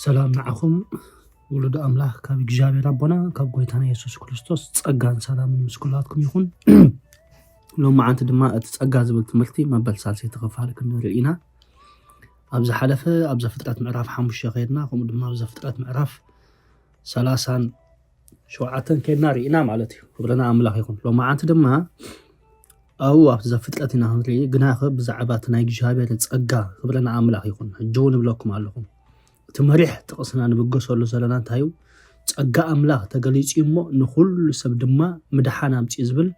سلام معكم ولد أملاك كاب جابي ربنا كاب قويتنا يسوع كريستوس تسقان سلام مسكولاتكم يكون لو ما عند دماء تسقى زبلت مرتي ما بلسالسي تغفالك إنه رئينا أبز حلفة أبز فترة معرف حمش غيرنا هم دماء أبز فترة معرف سلاسان شوعتن كنا رئينا مالتي قبلنا أملاك يكون لو ما عند دماء أو أبز فترتنا هنري جناخ بزعباتنا يجابي تسقى قبلنا أملاك يكون جون بلوكم علىهم تمريح تقصنا نبقى سولو زلنا تايو تسقى أملاك تقليس يمو نخل سب دماء مدحانا متيزبل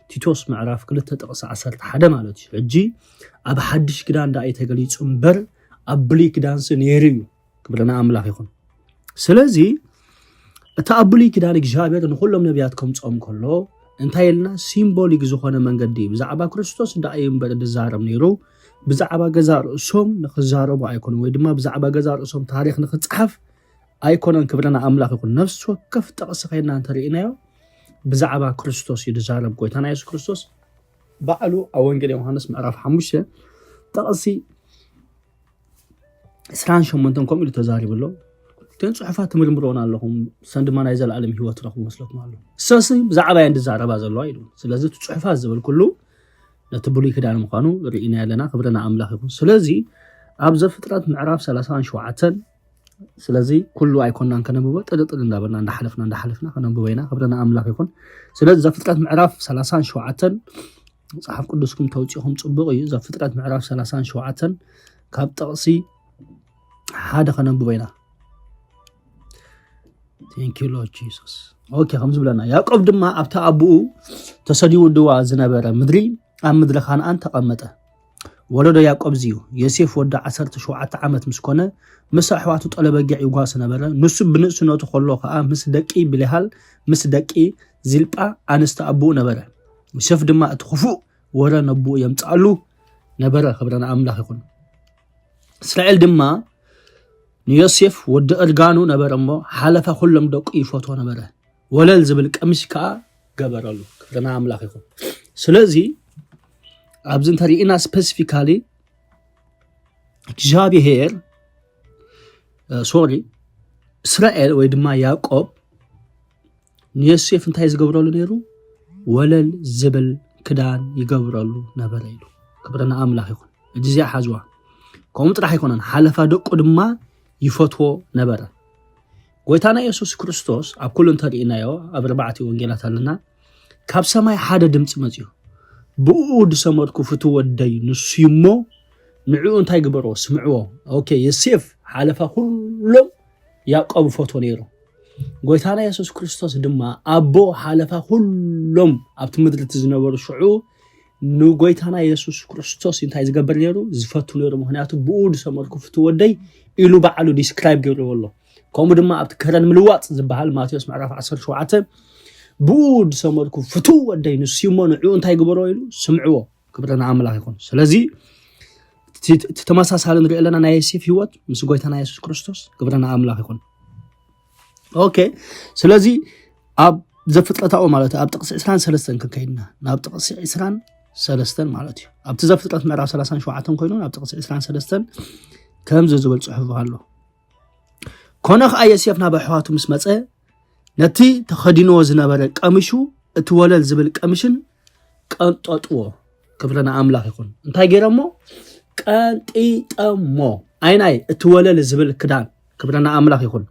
تيتوس معرف كل تقص عسرت حدا مالتي حجي أب حدش كدان دا يتقليس أمبر أبلي كدان سنيريو قبلنا أملاك يكون سلازي تأبلي كدان إجابة نخلهم نبياتكم تصوم كله انتايلنا سيمبوليك زخونا من قديم زعبا كريستوس دا أيام بدد الزارم نيرو بزعبا جزار أسهم نخزارو بأيكون ويدما بزعبا جزار أسهم تاريخ نختصحف أيكون كبرنا أملاك يكون نفس وكف تقصقينا انترينا بزعبا كريستوس يدزارب قويتانا يسوع كريستوس بقلو أوانجيل يوحنس معرف حموشة تقصي إسران شمنتنكم إلى تزارب الله تنصحفات مرمرون اللهم سندما نايزل العالم هو ترخو مسلك مالو ساسي بزعبا يندزارب هذا الله يدون سلازي تصحفات زبل كله نتبولي كدان مقانو رئينا لنا خبرنا أملاك يكون سلازي أبزا فترات معرف سلاسان شوعتن سلازي كله أيكوننا كنبوة تدتنا برنا ندحلفنا كنبوينا خبرنا أملاك يكون سلازي فترات معرف سلاسان شوعتن صحاب قدسكم توجيههم صبغي ذا فترات معرف سلاسان شوعتن كاب تقصي هذا كنبوينا Thank you Lord Jesus. Okay خمس بلنا يعقوب دما أبتا أبو تسديو الدواء زنبرة مدري أم مدري خان أنت قمته ولد يعقوب زيو يسيف ودع 10 عامات مسكونة مسحواتو طلب جاي يقاس نبرة نسب بنقص نوت خلوقة مس دقي بلهال مس دقي زلبا أنست أبو نبرة وشاف دما تخفو ورا نبو يمتعلو نبرة خبرنا أملاك يكون إسرائيل دما يوسف ود أرجانو نبرة مو حلفة كلهم دق يفوتو نبرة ولا الزبلك أمسكا جبرالو خبرنا أملاك يكون سلازي أبزن ترينا specifically جابي هير سوري إسرائيل ويدما يعقوب يوسف انتهي يقبرالو نيرو ولا الزبل كدان يقبرالو نبرالو كبرنا أملاك يكون الجزية حزوة كومت راح يكونن حلفة دق دما يفتو نبرا قويتانا يسوع كريستوس أب كلن ترينا يو أب 4 وانجيلات لنا كاب سماي حدا دمص مزيو بؤود سمركو فتو ودي نسيمو نعو انتاي قبرو سمعوه اوكي يسيف حالفا كلهم يعقوب فتو نيرو قويتانا يسوع كريستوس دما أبو حالفا كلهم أبت مدرت زنبرو شعو نو قويتانا يسوع كريستوس انتاي زقبر نيرو زفتو نيرو مهنياتو بؤود سمركو فتو ودي إلو بعلو ديسكرايب قيرو والله كومو دما أبت كرن ملوات زبهال ماتيوس معرف 10 بود سمركو فتو ودي نسيمون عيون تاي قبرو يلو سمعوه كبرنا أملاك يكون سلازي تتماساس هالن رئي لنا نايسي في وقت مسقويتنا يسوع كريستوس كبرنا أملاك يكون اوكي سلازي أب زفترة تاو مالتي أب تقصي إسران سلستن كايدنا أب تقصي إسران سلستن مالتي أب تزفترة معرف سلسان شوعاتن كوينون أب تقصي إسران سلستن كم زوزبل صحف هالو كونخ أي سيفنا بحواتو مسمتسه نتي تخدينو زنبرة قمشو اتولل زبل قمشن قنططو كبرنا أملاك يكون انتاي غيرمو قنطيطمو ايناي اتولل زبل كدان كبرنا أملاك يكون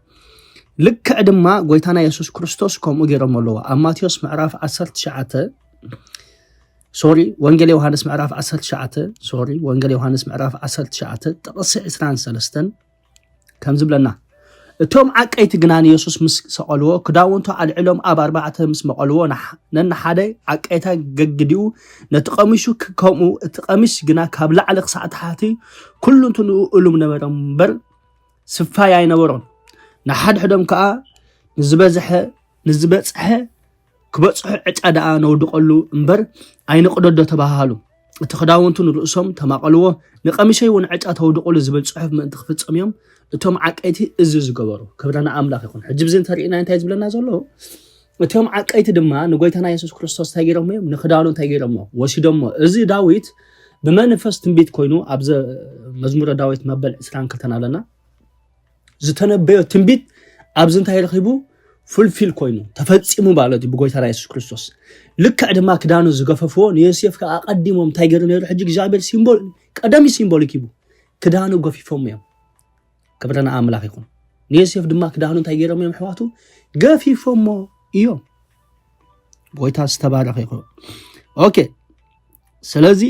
لك ادما غويتانا يسوع كريستوس كومو غيرمو لو ماتيوس معرف 19 سوري وانجيل يوحنس معرف 19 سوري وانجيل يوحنس معرف 19 تقصي 23 كم زبلنا توم عقيت جنان يسوس مس سقلوه كداونتو علعلم اب 4 مس مقلوه نن حدا عقيتا ججديو نتقمشو كومو تقمش جنا كابلا على ساعه حاتي كلن تنو علوم نبرمبر سفاي ينورون نحد حدم كا نزبصح كبصح عقدا نودقلو امبر اين قدد تباهالو تخداونتو نرؤسهم تماقلوه نقمشي ونعقا تودقلو زبل صحف من تخفصميم اتوم عقيتي ازز قبرو كبرنا أملاك يكون حجب زين ترينا انت يزبلنا زلو اتوم عقيتي دما نغويتنا يسوع كريستوس تاغيرمو نخدالو تاغيرمو وشدمو ازي داويت بمنفس تنبيت كوينو ابز مزمور داويت مبل اسران كتنالنا ዝተነበየ ትንቢት ኣብዚ እንታይ ረኺቡ ፍልፊል ኮይኑ ተፈጺሙ ማለት እዩ ብጎይታና ኢየሱስ ክርስቶስ ልክዕ ድማ ክዳኑ ዝገፈፍዎ ንዮሴፍ ከዓ ኣቀዲሞም እንታይ ገይሩ ነይሩ ሕጂ እግዚአብሔር ሲምቦል ቀዳሚ ሲምቦሊክ ይቡ ክዳኑ ገፊፎም እዮም ክብረና ኣምላኽ ይኹን ንዮሴፍ ድማ ክዳኑ እንታይ ገይሮም እዮም ኣሕዋቱ ገፊፎሞ እዮም ጎይታ ዝተባረኸ ይኹን ኦኬ ስለዚ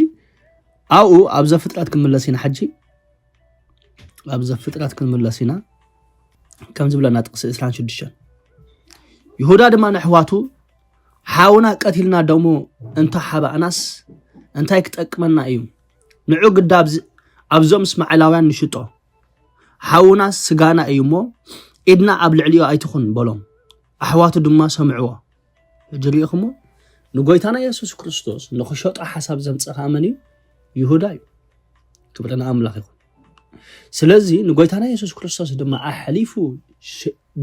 ኣብኡ ኣብ ዘፍጥረት ክንምለስ ኢና ሕጂ ኣብ ዘፍጥረት ክንምለስ ኢና ከም ዝብለና ጥቅሲ 26 ይሁዳ ድማ ንኣሕዋቱ ሓውና ቀቲልና ደሞ እንተ ሓባእናስ እንታይ ክጠቅመና እዩ ንዑ ግዳብ ኣብዞም እስማዓላውያን ንሽጦ ሓውና ስጋና እዩ ሞ ኢድና ኣብ ልዕሊዮ ኣይትኹን በሎም ኣሕዋቱ ድማ ሰምዕዎ ጅሪእኹሞ ንጎይታና ኢየሱስ ክርስቶስ ንኽሸጦ ሓሳብ ዘምፀኻ መን እዩ ይሁዳ እዩ ክብረና ኣምላኽ ይኹን ስለዚ ንጎይታና ኢየሱስ ክርስቶስ ድማ ኣሕሊፉ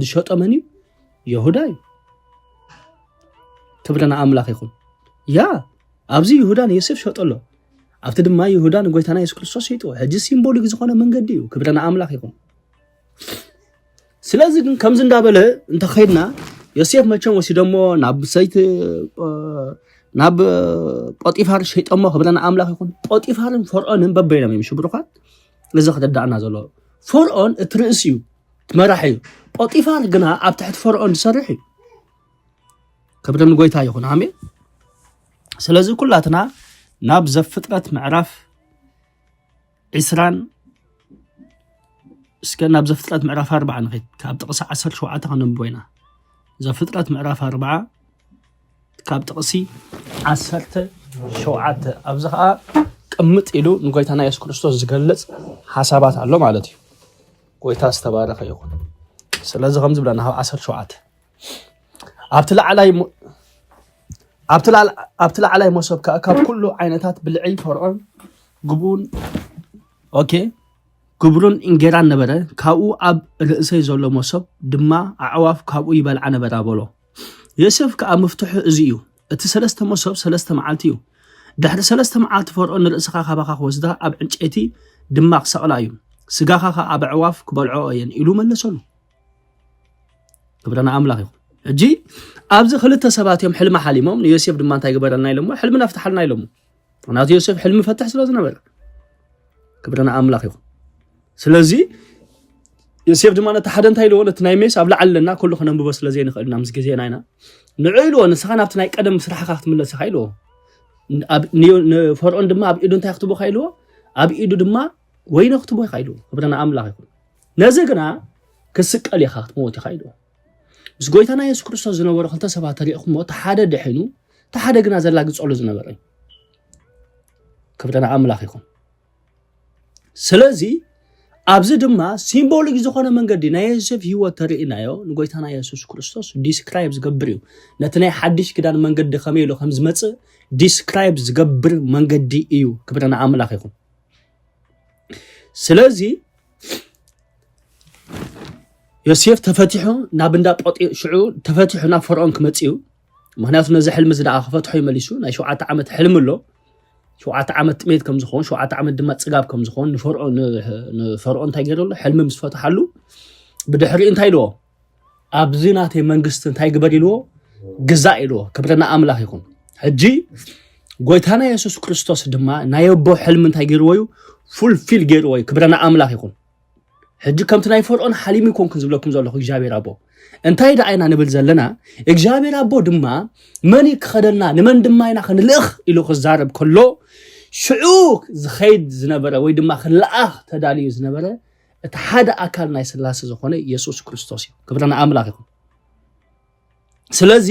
ዝሸጦ መን እዩ ይሁዳ እዩ ክብረና ኣምላኽ ይኹን ያ ኣብዚ ይሁዳ ንዮሴፍ ሸጦሎ ኣብቲ ድማ ይሁዳ ንጎይታና ኢየሱስ ክርስቶስ ሸይጥዎ ሕጂ ሲምቦሊክ ዝኾነ መንገዲ እዩ ክብረና ኣምላኽ ይኹን ስለዚ ግን ከምዚ እንዳበለ እንተኸይድና ዮሴፍ መቸም ወሲዶሞ ናብ ሰይቲ ናብ ጶጢፋር ሸይጦሞ ክብረና ኣምላኽ ይኹን ጶጢፋርን ፈርዖንን በበይኖም እዮም ሽብሩኻት እዚ ክተዳእና ዘሎ ፈርዖን እቲ ርእሲ እዩ ትመራሕ እዩ ጶጢፋር ግና ኣብ ትሕቲ ፈርዖን ዝሰርሕ እዩ ክብረን ጎይታ ይኹን ኣሜን ስለዚ ኩላትና ናብ ዘፍጥረት ምዕራፍ 20 እስከ ናብ ዘፍጥረት ምዕራፍ 4 ንኸይድ ካብ ጥቕሲ 17 ክንንብብ ኢና ዘፍጥረት ምዕራፍ 4 ካብ ጥቕሲ 17 ኣብዚ ከዓ ቅምጥ ኢሉ ንጎይታና ኢየሱስ ክርስቶስ ዝገልጽ ሓሳባት ኣሎ ማለት እዩ ጎይታ ዝተባረኸ ይኹን ስለዚ ከም ዝብለና ኣብ 17 ኣብቲ ላዕላይ መሶብ ካብ ኩሉ ዓይነታት ብልዒ ፈርዖን ግቡሩን እንጌራን ነበረ ካብኡ ኣብ ርእሰይ ዘሎ መሶብ ድማ ኣዕዋፍ ካብኡ ይበልዓ ነበራ በሎ ዮሴፍ ከዓ መፍትሑ እዚ እዩ እቲ 3 መሶብ 3 መዓልቲ እዩ ድሕሪ 3 መዓልቲ ፈርዖን ርእስኻ ካባኻ ክወስዳ ኣብ ዕንጨይቲ ድማ ክሰቕላ እዩ ስጋኻ ኣብ ኣዕዋፍ ክበልዖ እየን ኢሉ መለሰሉ ክብረና ኣምላኽ ይኹን ሕጂ ኣብዚ ክልተ ሰባት እዮም ሕልሚ ሓሊሞም ንዮሴፍ ድማ እንታይ ገበረልና ኢሎሞ ሕልሚ ነፍትሓልና ኢሎሞ ምክንያቱ ዮሴፍ ሕልሚ ፈታሕ ስለ ዝነበረ ክብረና ኣምላኽ ይኹን ስለዚ ዮሴፍ ድማ ነቲ ሓደ እንታይ ኢልዎ ነቲ ናይ ሜስ ኣብ ላዕሊ ኣለና ኩሉ ክነንብቦ ስለዘይንኽእልና ምስ ግዜና ኢና ንዑ ኢልዎ ንስኻ ናብቲ ናይ ቀደም ስራሕኻ ክትምለስ ኢኻ ኢልዎ ንፈርዖን ድማ ኣብ ኢዱ እንታይ ክትቦ ኢኻ ኢልዎ ኣብ ኢዱ ድማ ወይኒ ክትቦ ኢኻ ኢልዎ ክብረና ኣምላኽ ይኹን ነዚ ግና ክስቀል ኢኻ ክትሞት ኢኻ ኢልዎ ምስ ጎይታና ኢየሱስ ክርስቶስ ዝነበሩ ክልተ ሰባት ተሪእኹሞ እቲ ሓደ ድሒኑ እቲ ሓደ ግና ዘላግፀሉ ዝነበረ ክብረና ኣምላኽ ይኹን ስለዚ ኣብዚ ድማ ሲምቦሊክ ዝኾነ መንገዲ ናይ ዮሴፍ ሂወት ተሪእናዮ ንጎይታና ኢየሱስ ክርስቶስ ዲስክራይብ ዝገብር እዩ ነቲ ናይ ሓድሽ ክዳን መንገዲ ከመይ ኢሉ ከም ዝመፅእ ዲስክራይብ ዝገብር መንገዲ እዩ ክብረና ኣምላኽ ይኹን ስለዚ ዮሴፍ ተፈቲሑ ናብ እንዳ ሽዑ ተፈቲሑ ናብ ፈርዖን ክመፅኡ ምክንያቱ ነዚ ሕልሚ ዝደኣ ክፈትሖ ይመሊሱ ናይ 7 ዓመት ሕልሚ ኣሎ 7 ዓመት ጥሜት ከም ዝኸውን 7 ዓመት ድማ ፅጋብ ከም ዝኸውን ንፈርዖን እንታይ ገይሩሉ ሕልሚ ምስ ፈትሓሉ ብድሕሪ እንታይ ኢልዎ ኣብዚ ናተይ መንግስቲ እንታይ ግበር ኢልዎ ግዛእ ኢልዎ ክብረና ኣምላኽ ይኹን ሕጂ ጎይታና ኢየሱስ ክርስቶስ ድማ ናይ ኣቦ ሕልሚ እንታይ ገይርዎ እዩ ፉልፊል ገይርዎ እዩ ክብረና ኣምላኽ ይኹን ሕጂ ከምቲ ናይ ፈርዖን ሓሊሙ ይኮንኩን ዝብለኩም ዘለኹ እግዚአብሔር ኣቦ እንታይ ደኣይና ንብል ዘለና እግዚአብሔር ኣቦ ድማ መን ክኸደልና ንመን ድማ ኢና ክንልእኽ ኢሉ ክዛረብ ከሎ ሽዑ ዝኸይድ ዝነበረ ወይ ድማ ክለኣኽ ተዳልዩ ዝነበረ እቲ ሓደ ኣካል ናይ ስላሴ ዝኾነ ኢየሱስ ክርስቶስ እዩ ክብረና ኣምላኽ ይኹን ስለዚ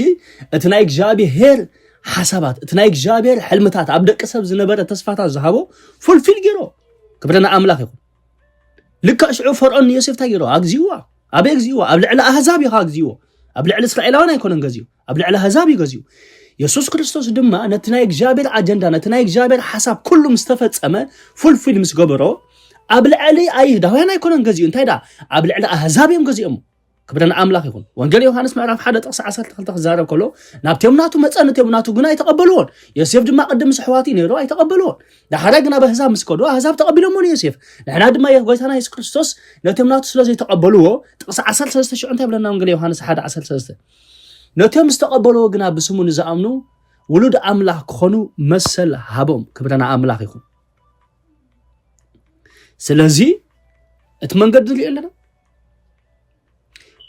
እቲ ናይ እግዚአብሔር ሓሳባት እቲ ናይ እግዚአብሔር ሕልምታት ኣብ ደቂ ሰብ ዝነበረ ተስፋታት ዝሃቦ ፉልፊል ገይሮ ክብረና ኣምላኽ ይኹን ልክዕ ሽዑ ፈርዖን ንዮሴፍ እንታይ ገይሮ ኣግዚእዎ ኣበይግዚእዎ ኣብ ልዕሊ ኣህዛብ ኢኻግዚእዎ ኣብ ልዕሊ እስራኤላውያን ኣይኮነን ገዚኡ ኣብ ልዕሊ ኣህዛብ እዩ ገዚኡ ኢየሱስ ክርስቶስ ድማ ነቲ ናይ እግዚአብሔር ኣጀንዳ ነቲ ናይ እግዚአብሔር ሓሳብ ኩሉ ምስ ተፈፀመ ፉልፊል ምስ ገበሮ ኣብ ልዕሊ ኣይሁዳውያን ኣይኮነን ገዚኡ እንታይ ዳ ኣብ ልዕሊ ኣህዛብ እዮም ገዚኦም كبرنا أملاك يكون وانجيل يوحنس معرف حدا طقس 12 زارب كله نابتيمناتو مصن تيمناتو غنا يتقبلون يوسف دما قدم صحواتي نيرو يتقبلون دا حرجنا بحساب مسكودو حساب تقبلوا من يوسف نحنا دما يغويتنا يسوع كريستوس نتيمناتو سلازي يتقبلوه طقس 13 شو انت بلنا انجيل يوحنس 13 نتيم استقبلوا غنا بسمو نزامنو ولود أملاك خونو مسل هابهم كبرنا أملاك يكون سلازي اتمنقد لي لنا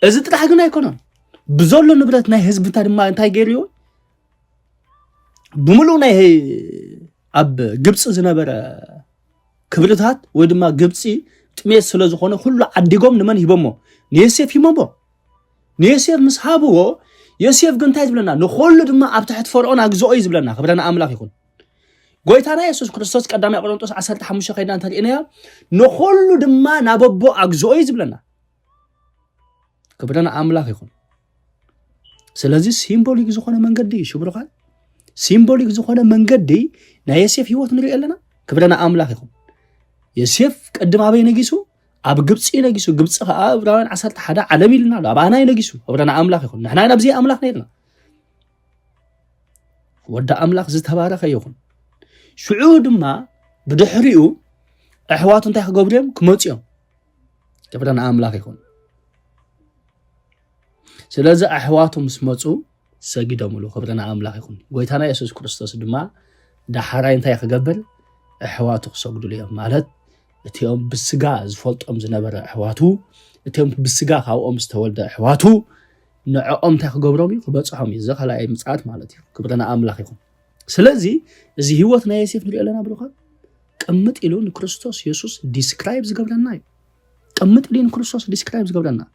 إذا تلاحقنا يكونون بزولو نبرت ناي حزب تاع ما انتاي غيريو بملو ناي اب ግብጽ ዝነበረ ክብርታት ወይ ድማ ግብጽ ጥሜት ስለዝኾነ ሁሉ አዲጎም ንመን ሂቦሞ ንዮሴፍ ሂሞሞ ንዮሴፍ መስሓብዎ ዮሴፍ ግን እንታይ ዝብለና ንኹሉ ድማ ኣብ ትሕቲ ፈርዖን ኣግዝኦ ዝብለና ክብረና ኣምላኽ ይኹን ጎይታና ኢየሱስ ክርስቶስ ቀዳማይ ቆሮንቶስ 15 ከይዳ እንተሪእናያ ንኹሉ ድማ ናበቦ ኣግዝኦ ዝብለና كبرنا أملاك يكون سلازي سيمبوليك زخونة من قدي شو بروخال سيمبوليك زخونة من قدي نا يسيف هيوت نري لنا كبرنا أملاك يكون يسيف قدم أبي نجيسو أب قبصي نجيسو قبص أبراهيم عسل حدا عالمي لنا لا أبانا ينجيسو كبرنا أملاك يكون نحنا نبزي أملاك نيرنا ودا أملاك زت هبارك يكون شعود ما بدحريو أحوات انتهى قبرهم كموتيهم كبرنا أملاك يكون سلازا أحواتهم سمعوا سجدوا ملو خبرنا أملاك يكون قويتنا يسوع كريستوس دما ده حراين تايخ قبل أحواته سجدوا ليه مالت اتيهم بالسجاز فلت أم زنبر أحواته اتيهم بالسجاز أو أم استولد أحواته نعم تايخ قبرهم يخبط صحامي زخ على أي مساعد مالتي خبرنا أملاك يكون سلازي زي هوتنا يسيف نري لنا بلوخات قمت إلون كريستوس يسوع describes قبلنا قمت إلين كريستوس describes قبلنا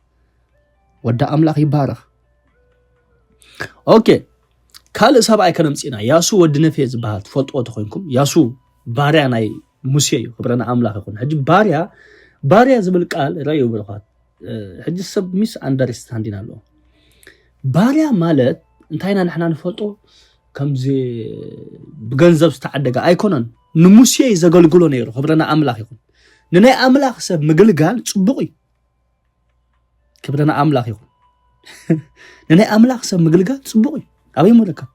ودا أملاك يبارك أوكي كال سبعة كلام سينا ياسو ودنا في زبالة فلت أوتخونكم ياسو باريا ناي موسيو خبرنا أملاك يكون هجي باريا زبل قال رأيو بلغات هجي سب ميس أندرستاندينا له باريا مالت انتهينا نحنا نفلتو كم زي بجنزب استعدقا أيكونن نموسيو يزغلغلو نيرو خبرنا أملاك يكون نناي أملاك سب مقلقال صبقي كبرنا أملاك يكون نني أملاك سب مقلقات صبقي أبي ملكا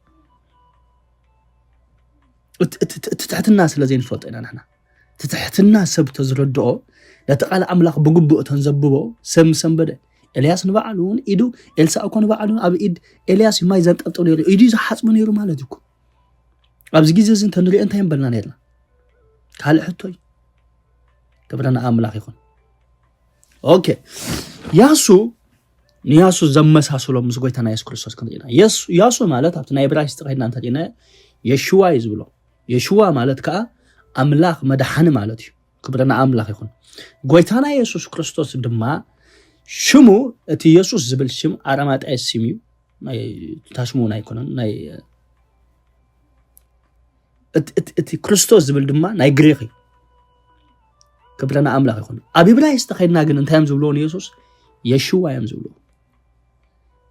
تتحت الناس الذين فلطينا نحن تتحت الناس سب تزردعو لا تقال أملاك بقبو تنزببو سم بدأ إلياس نبعلون إيدو إلسا أكون نبعلون أبي إيد إلياس ما يزنت أبطو نيرو إيدو يزحص من نيرو مالتكو أبزي جيزي تنري أنت ينبلنا نيرنا كهلا حطوي كبرنا أملاك يكون أوكي ياسو زمساسلو مسغويتنا يسوع كريستوس كندينا ياسو مالت ابتنا ابراهيم تقينا انت دينا يشوا يزبلو يشوا مالت كا املاك مدحن مالتي كبرنا املاك يكون غويتنا يسوع كريستوس دما شمو اتي يسوع زبل شم ارامات اسميو ناي تاشمونا يكون ناي اتي كريستوس زبل دما ناي غريخي كبرنا املاك يكون ابي ابراهيم تقينا غن انت يمزبلون يسوع يشوا يمزبلو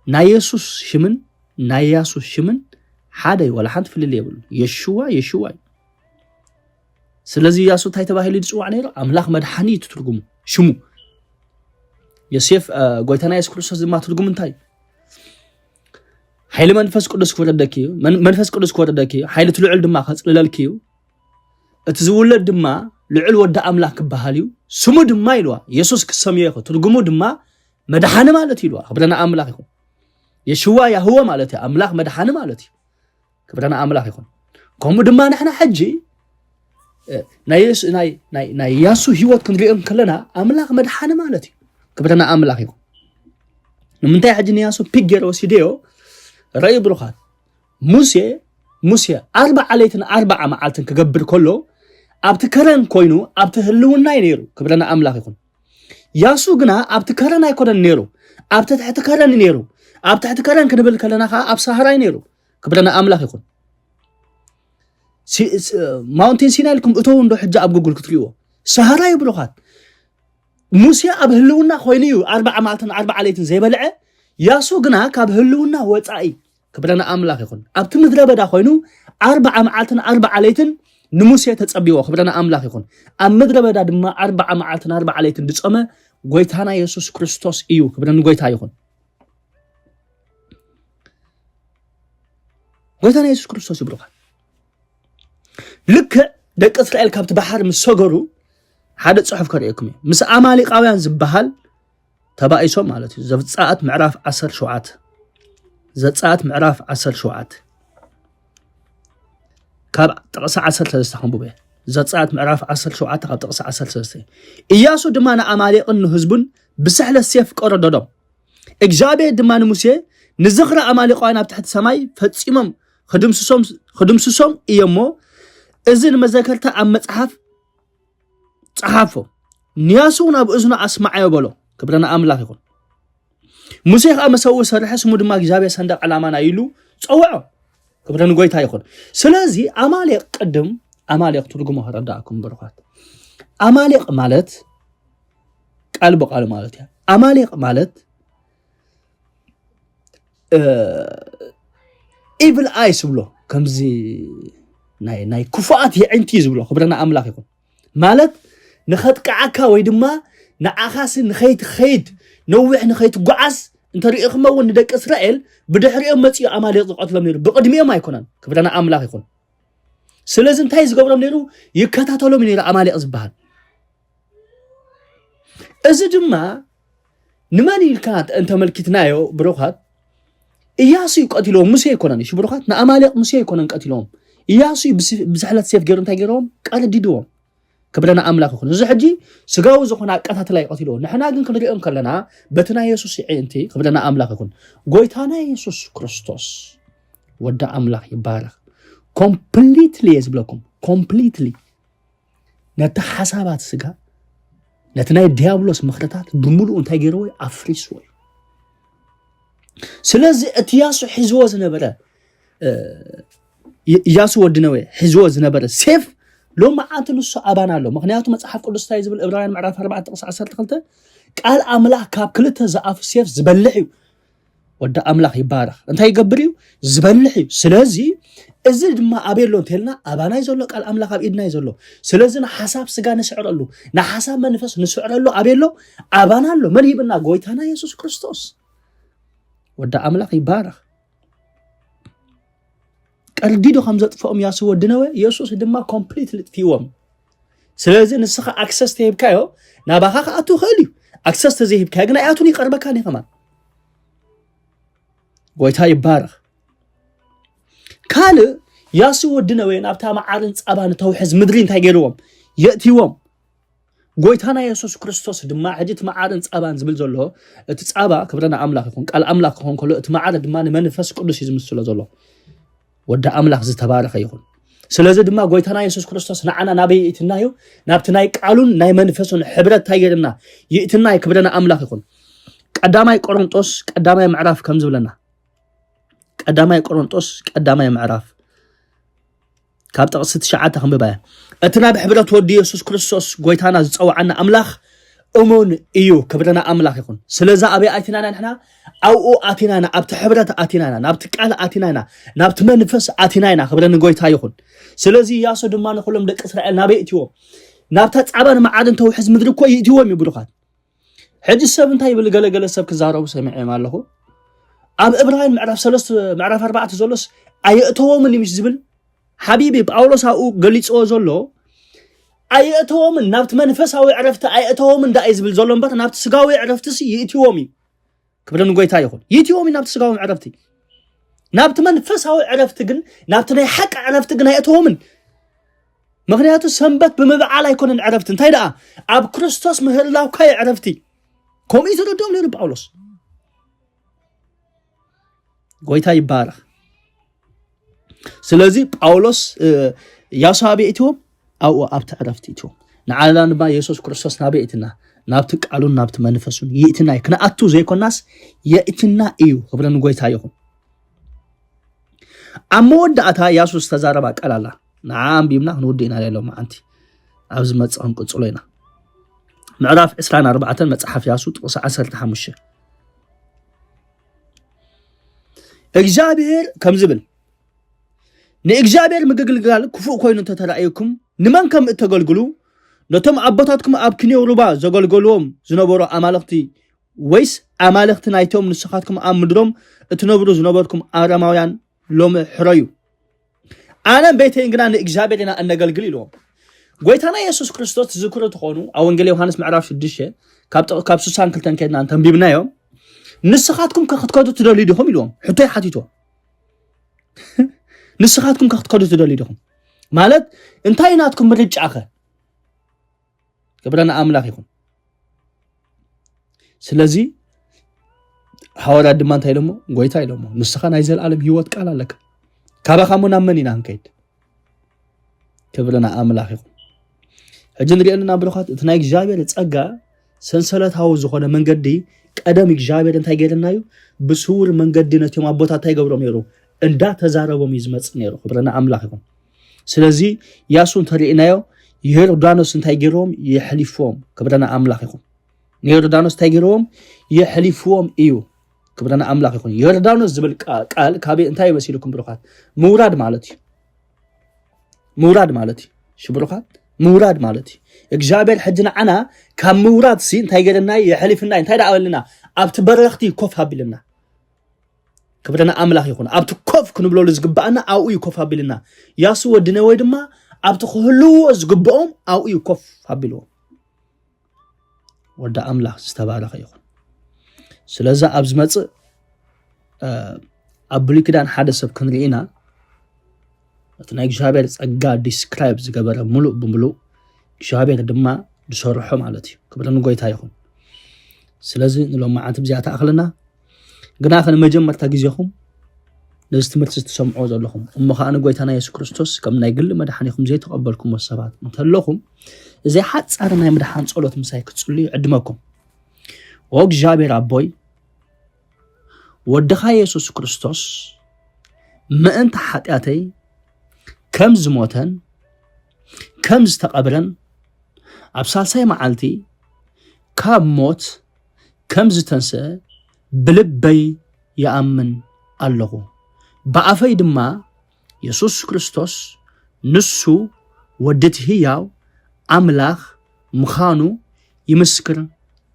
نا يسوس شمن نا ياسوس شمن حدا ولا حد في اللي يقول يشوا سلازي ياسو تاي تباهي لي دصوا عنيرو املاك مدحني تترجم شمو يوسف غويتنا يسوع كريستوس ما ترجم انتاي حيل منفس قدس كوددكيو منفس قدس كوددكيو حيل تلعل دما خصللكيو اتزولد دما لعل ود املاك بحاليو سمو دما يلوا يسوس كسميهو ترجمو دما مدحن مالتي يلوا خبرنا املاك يكون يشوا يا هو مالتي املاك مدحن مالتي كبرنا املاك يكون كوم دما نحنا حجي ناي ياسو هيوت كنريم كلنا املاك مدحن مالتي كبرنا املاك يكون نمنتاي حجي ياسو بيجرو سيديو راي بروخات موسى 4 عليتنا 4 معالتن كغبر كله ابتكرن كوينو ابتهلونا ينيرو كبرنا املاك يكون ياسو غنا ابتكرن ايكودن نيرو ابتتكرن نيرو ابتتكرن كنبل كلنا خا ابصحراي نيرو كبرنا املاك يكون ماونتين سيناي لكم اتو ندو حجه اب جوجل كتريو سهراي بروخات موسى ابهلونا خوينيو 4 معالتن 4 عليتن زي بلعه ياسو غنا كابهلونا وصاي كبرنا املاك يكون ابت مدره بدا خوينو 4 معالتن 4 عليتن نموسى تصبيو خبرنا املاك يكون ام مدره بدا دما 4 معالتن 4 عليتن دصمه ጎይታና ኢየሱስ ክርስቶስ እዩ ክብረን ጎይታ ይኹን ጎይታና ኢየሱስ ክርስቶስ ይብሩኻ ልክ ደቂ እስራኤል ካብቲ ባሕር ምስ ሰገሩ ሓደ ጽሑፍ ከርእየኩም ምስ አማሊቃውያን ዝበሃል ተባኢሶም ማለት እዩ ዘፍጻአት ምዕራፍ 17 ዘጻአት ምዕራፍ 17 ካብ ጥቕሲ 13 ክንብበ ዘጻአት ምዕራፍ 17 ካብ ጥቕሲ 13 ኢያሱ ድማ ንአማሊቅን ንህዝቡን ብስሕለት ሴፍ ቀረደዶም እግዚአብሔር ድማ ንሙሴ ንዝኽረ አማሊቃውያን ኣብ ትሕቲ ሰማይ ፈጺሞም ክድምስሶም እየሞ እዚ ንመዘከርታ ኣብ መጽሓፍ ጸሓፎ ንያሱ ናብ እዝኑ ኣስማዓዮ በሎ ክብረና አምላክ ይኹን ሙሴ ከዓ መሰው ሰርሐ ስሙ ድማ እግዚአብሔር ሰንደቅ ዓላማና ኢሉ ጸውዖ ክብረን ጎይታ ይኹን ስለዚ አማሊቅ ቅድም አማሊቅ ትርጉሙ ከረዳእኩም ብርኻት አማሊቅ ማለት ቃል በቃል ማለት ያ አማሊቅ ማለት ኢቪል አይስ ብሎ ከምዚ ናይ ኩፋአት የዕንቲ ዝብሎ ክብረና አምላክ ይኹን ማለት ንኸጥቃዓካ ወይ ድማ ንዓኻስ ንኸይት ነውሕ ንኸይትጓዓዝ እንተሪእኹምዎ ንደቂ እስራኤል ብድሕሪኦም መጽኡ አማሊቅ ዝቀትሎም ነይሩ ብቅድሚኦም ኣይኮነን ክብረና አምላክ ይኹን ስለዚ እንታይ ዝገብሮም ነይሩ ይከታተሎም ነይሩ አማሊቅ ዝበሃል እዚ ድማ ንመን ኢልካ እንተመልኪትናዮ ብሩኻት ኢያሱ ይቀትሎም ሙሴ ይኮነን እሺ ብሩኻት ንአማሊቅ ሙሴ ይኮነን ቀትሎም ኢያሱ ብስሕለት ሴፍ ገይሩ እንታይ ገይሮም ቀረዲድዎም ክብረና አምላክ ይኹን እዚ ሕጂ ስጋው ዝኾነ አቀታተላ ይቀትሎ ንሕና ግን ክንሪኦም ከለና በትና ኢየሱስ ይዕንቲ ክብረና አምላክ ይኹን ጎይታና ኢየሱስ ክርስቶስ ወዳ አምላክ ይባረክ ኮምፕሊትሊ ይዝብለኩም ኮምፕሊትሊ ነታ ሐሳባት ስጋ ነትናይ ዲያብሎስ ምኽረታት ብሙሉእ እንታይ ገይረው አፍሪስዎ ስለዚ ኢያሱ ሒዝዎ ዝነበረ ኢያሱ ወድነው ሒዝዎ ዝነበረ ሴፍ ሎማ አንተ ንሱ አባና አለው ምክንያቱም መጽሐፍ ቅዱስ ታይ ዝብል ዕብራውያን ምዕራፍ 4 ጥቅስ 12 ቃል አምላክ ካብ ክልተ ዘአፍ ሴፍ ዝበልሕ እዩ ወዳ አምላክ ይባረክ እንታይ ይገብር እዩ ዝበልሕ እዩ ስለዚ እዚ ድማ አቤሎ እንተልና አባና ይዘሎ ቃል አምላክ ኣብ ኢድና ይዘሎ ስለዚ ንሓሳብ ስጋ ንስዕረሉ ንሓሳብ መንፈስ ንስዕረሉ አቤሎ አባና አሎ መን ይብና ጎይታና ኢየሱስ ክርስቶስ ወዳ አምላክ ይባረክ ቀርዲዶ ከም ዘጥፈኦም ያሱ ወድነው ኢየሱስ ድማ ኮምፕሊት ልጥፊዎም ስለዚ ንስኻ አክሰስ ተይብካዮ ናባኻ አቱ ኸሊ አክሰስ ተዘይብካዮ ግን አያቱን ይቀርበካ ነኸማ ጎይታ ይባረክ ካል ያሱ ወድነው ናብታ ማዓርን ጻባን ተውሕዝ ምድሪ እንታይ ገይሮም የእቲዎም ጎይታና ኢየሱስ ክርስቶስ ድማ ሕጂት ማዓርን ጻባን ዝብል ዘሎ እቲ ጻባ ክብረና አምላክ ይኹን ቃል አምላክ ይኹን ከሎ እቲ ማዓር ድማ ንመንፈስ ቅዱስ ይዝምስሎ ዘሎ ወዳ አምላክ ዝተባረከ ይኹን ስለዚ ድማ ጎይታና ኢየሱስ ክርስቶስ ንዓና ናበይ ኢትናዮ ናብቲ ናይ ቃሉን ናይ መንፈሱን ሕብረት ታየርና ይእትና ክብረና አምላክ ይኹን ቀዳማይ ቆሮንጦስ ቀዳማይ ምዕራፍ ከም ዝብለና ቀዳማይ ቆሮንጦስ ቀዳማይ ምዕራፍ ካብ ጥቅስ 9 ክንብባያ እትና ብሕብረት ወዲ ኢየሱስ ክርስቶስ ጎይታና ዝፀዋዓና አምላክ እሙን እዩ ክብረና አምላክ ይኹን ስለዚ አበይ አቲናና ንሕና አውኡ አቲናና ኣብቲ ሕብረት አቲናና ናብቲ ቃል አቲናና ናብቲ መንፈስ አቲናና ክብረን ጎይታ ይኹን ስለዚ ኢያሱ ድማ ንኹሎም ደቂ እስራኤል ናበይ እትዎም ናብታ ጻባን ማዓድን ተውሕዝ ምድሪ እኮ ይእትዎም ይብሉኻት ሕጂ ሰብ እንታይ ይብል ገለገለ ሰብ ክዛረቡ ሰሚዖም ኣለኹ ኣብ ዕብራውያን ምዕራፍ 3 ምዕራፍ 4 ዘሎስ ኣየእተዎምን ይምሽ ዝብል ሓቢቢ ጳውሎስ ኣብኡ ገሊፅዎ ዘሎ ኣየእተዎም ናብቲ መንፈሳዊ ዕረፍቲ ኣየእተዎም እንዳይ ዝብል ዘሎ እምበር ናብቲ ስጋዊ ዕረፍቲስ ይእትዎም ክብረን ጎይታ ይኹን ይእትዎም ናብቲ ስጋዊ ዕረፍቲ ናብቲ መንፈሳዊ ዕረፍቲ ግን ናብቲ ናይ ሓቂ ዕረፍቲ ግን ኣየእተዎምን ምክንያቱ ሰንበት ብምብዓል ኣይኮነን ዕረፍቲ እንታይ ደኣ ኣብ ክርስቶስ ምህላውካይ ዕረፍቲ ከምኡ ተረድኦም ነይሩ ጳውሎስ ጎይታ ይባረክ ስለዚ ጳውሎስ ያሳቢ እትዎም አው ኣብቲ ዕረፍቲ እትዎም ንዓለና ድማ ኢየሱስ ክርስቶስ ናበይ እትና ናብቲ ቃሉን ናብቲ መንፈሱን ይእትና ክነኣቱ ዘይኮናስ የእትና እዩ ክብረን ጎይታ ይኹን ኣመወዳእታ ኢየሱስ ተዛረባ ቃላላ ንዓም ቢምና ክንውድእና ለሎም ማዓንቲ ኣብዚ መጽኦም ቅጽሎ ኢና ምዕራፍ 24 መጽሓፍ ኢያሱ ጥቅስ 15 እግዚአብሔር ከም ዝብል ንእግዚአብሔር ምግግልጋል ክፉእ ኮይኑ ተተራእየኩም ንመን ከም እተገልግሉ ነቶም ኣቦታትኩም ኣብ ክኔው ሩባ ዘገልገልዎም ዝነበሩ ኣማልኽቲ ወይስ ኣማልኽቲ ናይቶም ንስኻትኩም ኣብ ምድሮም እትነብሩ ዝነበርኩም ኣረማውያን ሎሚ ሕረዩ ኣነም ቤተይን ግና ንእግዚአብሔር ኢና እነገልግል ኢሎም ጎይታና ኢየሱስ ክርስቶስ ዝክሩ ትኾኑ ኣብ ወንጌል ዮሐንስ ምዕራፍ 6 ካብ 62 ከድና ተንቢብናዮም ንስኻትኩም ከኽትከዱ ትደልዩ ዲኹም ኢሎም ሕቶይ ሓቲቶ ንስኻትኩም ከኽትከዱ ትደልዩ ዲኹም ማለት እንታይ ናትኩም ምርጫኸ ክብረና ኣምላኽ ይኹን ስለዚ ሐዋርያት ድማ እንታይ ኢሎሞ ጎይታ ኢሎሞ ንስኻ ናይ ዘለዓለም ህይወት ቃል ኣለካ ካባኻ ሙናመን ኢና ንከይድ ክብረና ኣምላኽ ይኹን ሕጂ ንሪአልና ብሩኻት እቲ ናይ እግዚአብሔር ጸጋ ሰንሰለታዊ ዝኾነ መንገዲ ቀደም እግዚአብሔር እንታይ ገይረናዩ ብስውር መንገዲ ነቶም ኣቦታት እንታይ ገብሮም ነይሩ እንዳተዛረቦም ይዝመጽእ ነይሩ ክብረና ኣምላኽ ይኹን ስለዚ ያሱ እንተሪእናዮ የዮርዳኖስ እንታይ ገይሮም የሕሊፎም ክብረና ኣምላኽ ይኹን የዮርዳኖስ እንታይ ገይሮም የሕሊፎም እዩ ክብረና ኣምላኽ ይኹን የዮርዳኖስ ዝብል ቃል ካበይ እንታይ ይመስልኩም ብሩኻት ምውራድ ማለት እዩ ምውራድ ማለት እዩ ሽብሩኻት ምውራድ ማለት እዩ እግዚአብሔር ሕጂ ንዓና ካብ ምውራድ ሲ እንታይ ገይረና የሕሊፍና እንታይ ዳኣበልና ኣብቲ በረኽቲ ኮፍ ኣቢልና ክብረና ኣምላኽ ይኹን ኣብቲ ኮፍ ክንብለሉ ዝግባአና ኣብኡ ኮፍ ኣቢልና ያሱ ወድነ ወይ ድማ ኣብቲ ክህልዎ ዝግብኦም ኣብኡ ኮፍ ኣቢልዎም ወዳ ኣምላኽ ዝተባረኸ ይኹን ስለዚ ኣብ ዝመጽእ ኣብ ብሉይ ኪዳን ሓደ ሰብ ክንሪኢና እቲ ናይ እግዚአብሔር ጸጋ ዲስክራይብ ዝገበረ ሙሉእ ብምሉእ እግዚአብሔር ድማ ዝሰርሖ ማለት እዩ ክብረን ጎይታ ይኹን ስለዚ ንሎም መዓልቲ ብዚኣ ተኣኽለና ግና ከንመጀመርታ ግዜኹም ነዚ ትምህርቲ ዝትሰምዑ ዘለኹም እሞ ከዓ ንጎይታና ኢየሱስ ክርስቶስ ከም ናይ ግሊ መድሓኒኹም ዘይተቐበልኩም ሰባት እንተለኹም እዚ ሓፃር ናይ መድሓን ጸሎት ምሳይ ክትጽልዩ ዕድመኩም እግዚአብሔር ኣቦይ ወድኻ ኢየሱስ ክርስቶስ ምእንተ ሓጢአተይ ከም ዝሞተን ከም ዝተቐብረን ኣብ ሳልሳይ መዓልቲ ካብ ሞት ከም ዝተንስአ ብልበይ ይኣምን ኣለኹ ብኣፈይ ድማ ኢየሱስ ክርስቶስ ንሱ ወዲ ህያው ኣምላኽ ምዃኑ ይምስክር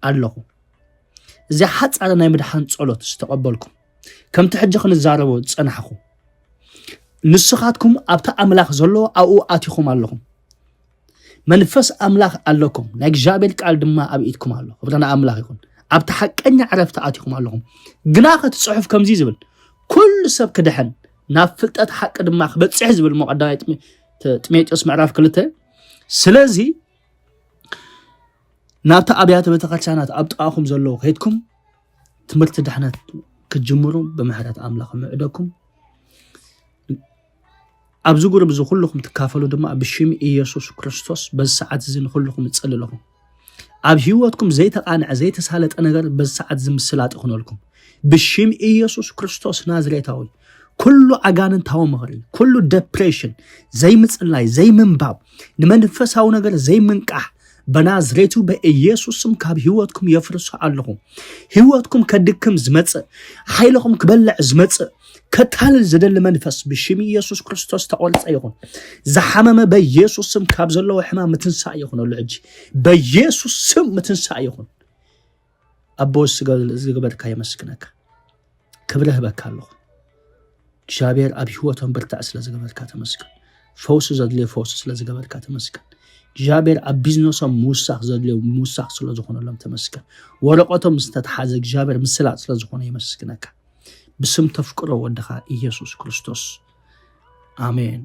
ኣለኹ እዚ ሓፃር ናይ መድሓን ጸሎት ዝተቐበልኩም ከምቲ ሕጂ ክንዛረቦ ዝጸናሕኹ ንስኻትኩም ኣብታ ኣምላኽ ዘሎ ኣብኡ ኣቲኹም ኣለኹም መንፈስ ኣምላኽ ኣለኩም ናይ እግዚአብሔር ቃል ድማ ኣብ ኢድኩም ኣሎ ክብረና ኣምላኽ ይኹን ኣብታ ሓቀኛ ዕረፍቲ ኣቲኹም ኣለኹም ግና ክትጽሑፍ ከምዚ ዝብል ኩሉ ሰብ ክድሕን ናብ ፍልጠት ሓቂ ድማ ክበጽሕ ዝብል መቀዳማይ ጢሞቴዎስ ምዕራፍ 2 ስለዚ ናብታ ኣብያተ ቤተክርስትያናት ኣብ ጥቓኹም ዘለዉ ከይድኩም ትምህርቲ ድሕነት ክትጅምሩ ብምሕረት ኣምላኽ ምዕደኩም ኣብ ዝጉር ብዙ ኩልኩም ትካፈሉ ድማ ብሽም ኢየሱስ ክርስቶስ በዚ ሰዓት እዚ ንኩልኩም ይጸልለኩም ኣብ ህይወትኩም ዘይተቃንዐ ዘይተሳለጠ ነገር በዚ ሰዓት ዝምስላጥ ይኹነልኩም ብሽም ኢየሱስ ክርስቶስ ናዝሬታዊ ኩሉ ኣጋንንታዊ ምኽሪ ኩሉ ዲፕሬሽን ዘይምጽላይ ዘይምንባብ ንመንፈሳዊ ነገር ዘይምንቃሕ በናዝሬቱ በኢየሱስም ካብ ህይወትኩም የፍርሱ ኣለኹም ህይወትኩም ከድክም ዝመጽእ ሓይልኩም ክበልዕ ዝመጽእ ከታልል ዝደሊ መንፈስ ብሽም ኢየሱስ ክርስቶስ ተቆርጸ ይኹን ዝሓመመ በኢየሱስ ስም ካብ ዘለዎ ሕማም ምትንሳእ ይኹነሉ ሕጂ በኢየሱስ ስም ምትንሳእ ይኹን ኣቦስ ዝገበርካ የመስግነካ ክብረህ በካ ኣለኹ እግዚአብሔር ኣብ ህይወቶም ብርታዕ ስለ ዝገበርካ ተመስገን ፈውስ ዘድልዮ ፈውስ ስለ ዝገበርካ ተመስገን እግዚአብሔር ኣብ ቢዝነሶም ምውሳኽ ዘድልዮ ምውሳኽ ስለ ዝኾነሎም ተመስገን ወረቐቶም ዝተተሓዘ እግዚአብሔር ምስላጥ ስለ ዝኾነ የመስግነካ بسم تفكروا ودخا إيسوس كريستوس آمين